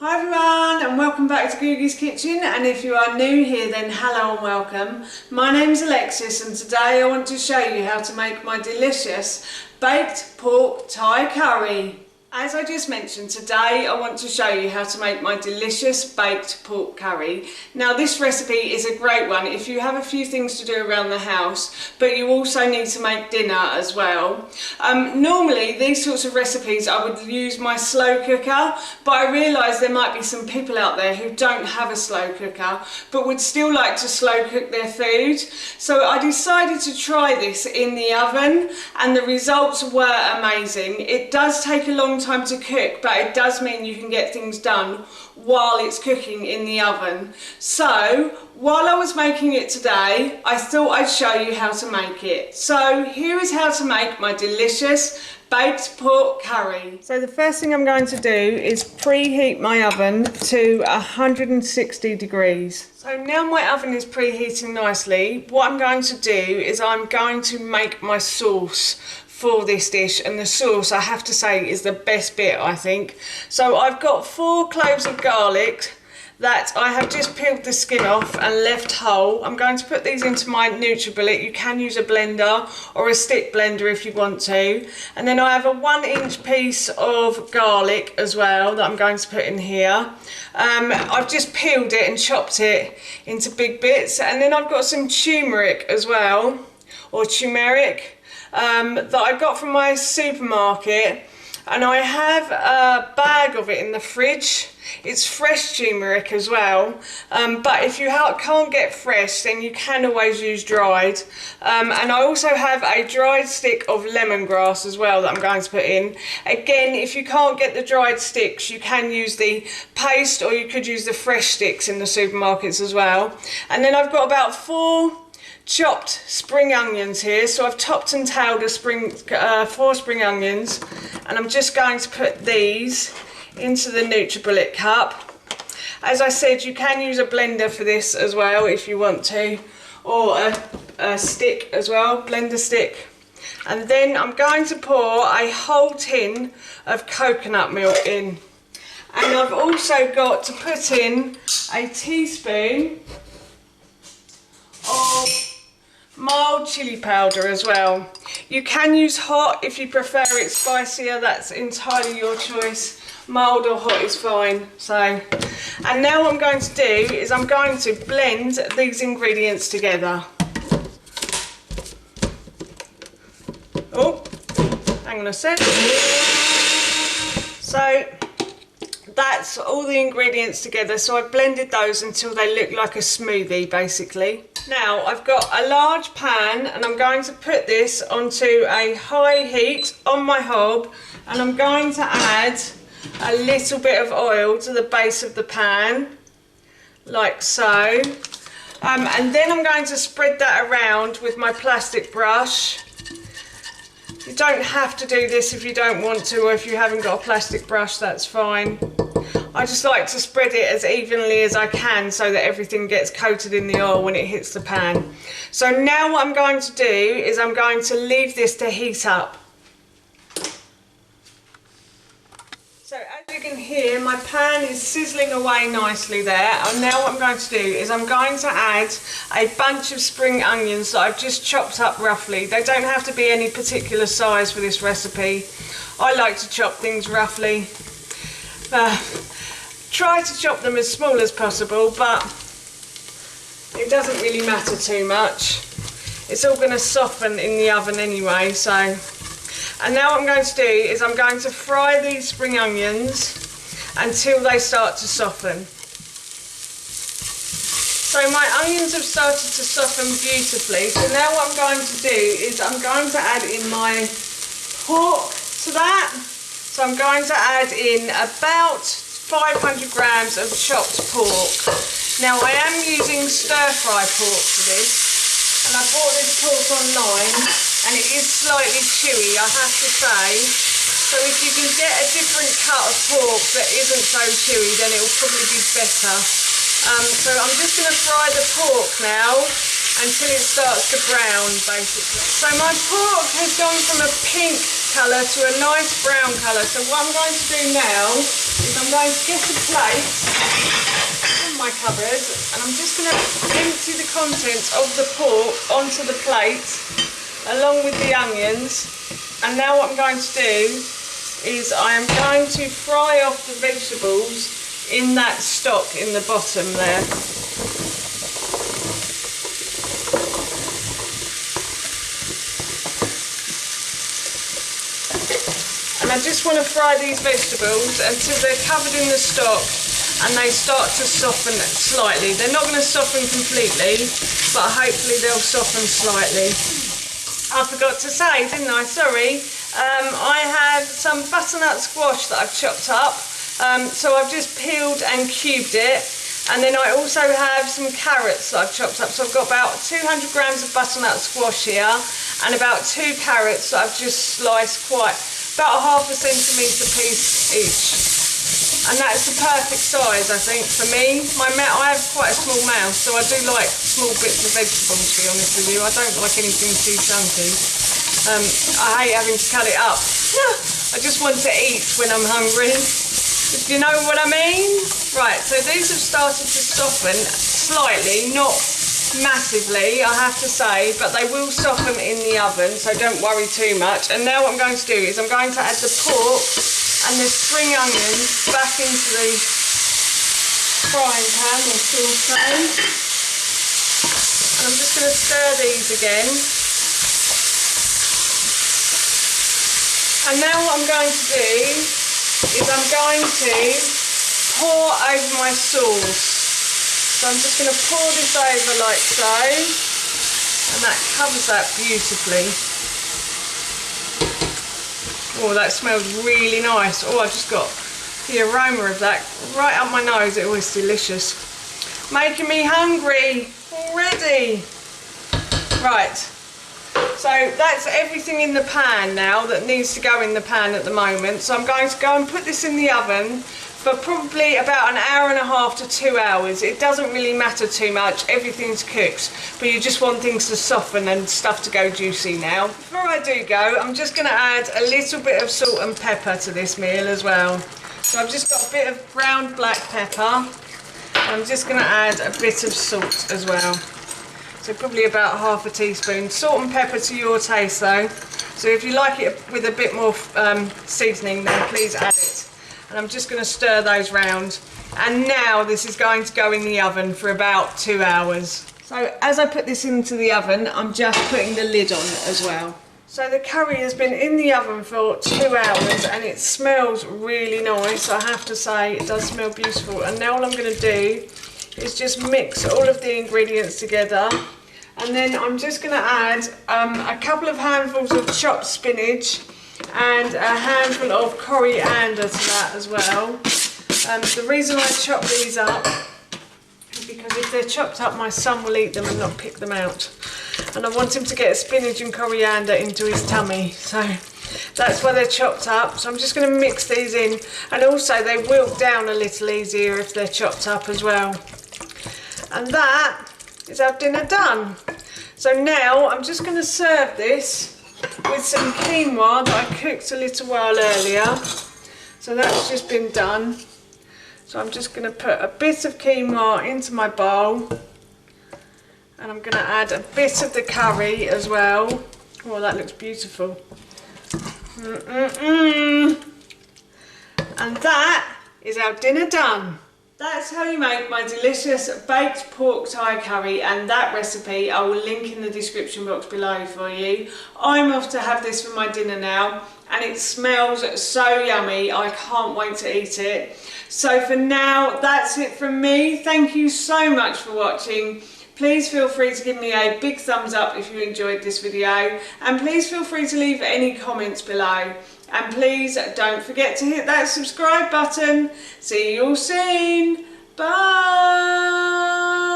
Hi everyone and welcome back to Googie's Kitchen, and if you are new here then hello and welcome. My name is Alexis and today I want to show you how to make my delicious baked pork Thai curry. As I just mentioned, today I want to show you how to make my delicious baked pork curry. Now this recipe is a great one if you have a few things to do around the house, but you also need to make dinner as well. Normally these sorts of recipes I would use my slow cooker, but I realise there might be some people out there who don't have a slow cooker but would still like to slow cook their food. So I decided to try this in the oven and the results were amazing. It does take a long time to cook, but it does mean you can get things done while it's cooking in the oven. So while I was making it today, I thought I'd show you how to make it. So here is how to make my delicious baked pork curry. So the first thing I'm going to do is preheat my oven to 160 degrees. So now my oven is preheating nicely, what I'm going to do is I'm going to make my sauce for this dish, and the sauce, I have to say, is the best bit, I think. So I've got 4 cloves of garlic that I have just peeled the skin off and left whole. I'm going to put these into my NutriBullet. You can use a blender or a stick blender if you want to. And then I have a 1-inch piece of garlic as well that I'm going to put in here. I've just peeled it and chopped it into big bits. And then I've got some turmeric as well, or turmeric, that I got from my supermarket, and I have a bag of it in the fridge. It's fresh turmeric as well, but if you can't get fresh then you can always use dried. And I also have a dried stick of lemongrass as well that I'm going to put in. Again, if you can't get the dried sticks you can use the paste, or you could use the fresh sticks in the supermarkets as well. And then I've got about 4 chopped spring onions here, so I've topped and tailed 4 spring onions, and I'm just going to put these into the NutriBullet cup. As I said, you can use a blender for this as well if you want to, or a stick as well, blender stick. And then I'm going to pour a whole tin of coconut milk in, and I've also got to put in a teaspoon of mild chili powder as well. You can use hot if you prefer it spicier, that's entirely your choice. Mild or hot is fine. So, and now what I'm going to do is I'm going to blend these ingredients together. Oh, hang on a sec. So that's all the ingredients together, so I've blended those until they look like a smoothie basically. Now I've got a large pan and I'm going to put this onto a high heat on my hob, and I'm going to add a little bit of oil to the base of the pan, like so. And then I'm going to spread that around with my plastic brush. You don't have to do this if you don't want to, or if you haven't got a plastic brush, that's fine. I just like to spread it as evenly as I can so that everything gets coated in the oil when it hits the pan. So now what I'm going to do is I'm going to leave this to heat up. So as you can hear, my pan is sizzling away nicely there, and now what I'm going to do is I'm going to add a bunch of spring onions that I've just chopped up roughly. They don't have to be any particular size for this recipe. I like to chop things roughly. Try to chop them as small as possible, but it doesn't really matter too much. It's all going to soften in the oven anyway, so. And now what I'm going to do is I'm going to fry these spring onions until they start to soften. So my onions have started to soften beautifully, so now what I'm going to do is I'm going to add in my pork to that. So I'm going to add in about 500 grams of chopped pork. Now I am using stir-fry pork for this, and I bought this pork online and it is slightly chewy, I have to say. So if you can get a different cut of pork that isn't so chewy, then it will probably be better. So I'm just going to fry the pork now until it starts to brown, basically. So my pork has gone from a pink colour to a nice brown colour. So what I'm going to do now is I'm going to get a plate from my cupboard, and I'm just going to empty the contents of the pork onto the plate along with the onions. And now what I'm going to do is I am going to fry off the vegetables in that stock in the bottom there. And I just want to fry these vegetables until they're covered in the stock and they start to soften slightly. They're not going to soften completely, but hopefully they'll soften slightly. I forgot to say, didn't I? Sorry. I have some butternut squash that I've chopped up. So I've just peeled and cubed it. And then I also have some carrots that I've chopped up. So I've got about 200 grams of butternut squash here and about 2 carrots that I've just sliced about a ½ centimetre piece each. And that's the perfect size, I think, for me. I have quite a small mouth, so I do like small bits of vegetables, to be honest with you. I don't like anything too chunky. I hate having to cut it up. I just want to eat when I'm hungry. Do you know what I mean? Right, so these have started to soften slightly, not massively, I have to say, but they will soften in the oven, so don't worry too much. And now what I'm going to do is I'm going to add the pork and the spring onions back into the frying pan or saucepan. And I'm just going to stir these again. And now what I'm going to do is I'm going to pour over my sauce. So I'm just going to pour this over like so, and that covers that beautifully. Oh, that smells really nice. Oh, I just got the aroma of that right up my nose. It was delicious. Making me hungry already. Right, so that's everything in the pan now that needs to go in the pan at the moment. So I'm going to go and put this in the oven for probably about 1.5 hours to 2 hours. It doesn't really matter too much, everything's cooked, but you just want things to soften and stuff to go juicy now. Before I do go, I'm just going to add a little bit of salt and pepper to this meal as well. So I've just got a bit of ground black pepper. I'm just going to add a bit of salt as well. So probably about ½ teaspoon. Salt and pepper to your taste though. So if you like it with a bit more seasoning, then please add it. And I'm just going to stir those round. And now this is going to go in the oven for about 2 hours. So as I put this into the oven, I'm just putting the lid on as well. So the curry has been in the oven for 2 hours and it smells really nice, I have to say. It does smell beautiful. And now what I'm going to do is just mix all of the ingredients together. And then I'm just going to add a couple of handfuls of chopped spinach and a handful of coriander to that as well. The reason I chop these up is because if they're chopped up, my son will eat them and not pick them out. And I want him to get spinach and coriander into his tummy. So that's why they're chopped up. So I'm just going to mix these in. And also they wilt down a little easier if they're chopped up as well. And that is our dinner done. So now I'm just going to serve this with some quinoa that I cooked a little while earlier. So that's just been done. So I'm just going to put a bit of quinoa into my bowl. And I'm going to add a bit of the curry as well. Oh, that looks beautiful. And that is our dinner done. That's how you make my delicious baked pork Thai curry, and that recipe I will link in the description box below for you. I'm off to have this for my dinner now and it smells so yummy. I can't wait to eat it. So for now, that's it from me. Thank you so much for watching. Please feel free to give me a big thumbs up if you enjoyed this video, and please feel free to leave any comments below. And please don't forget to hit that subscribe button. See you all soon. Bye.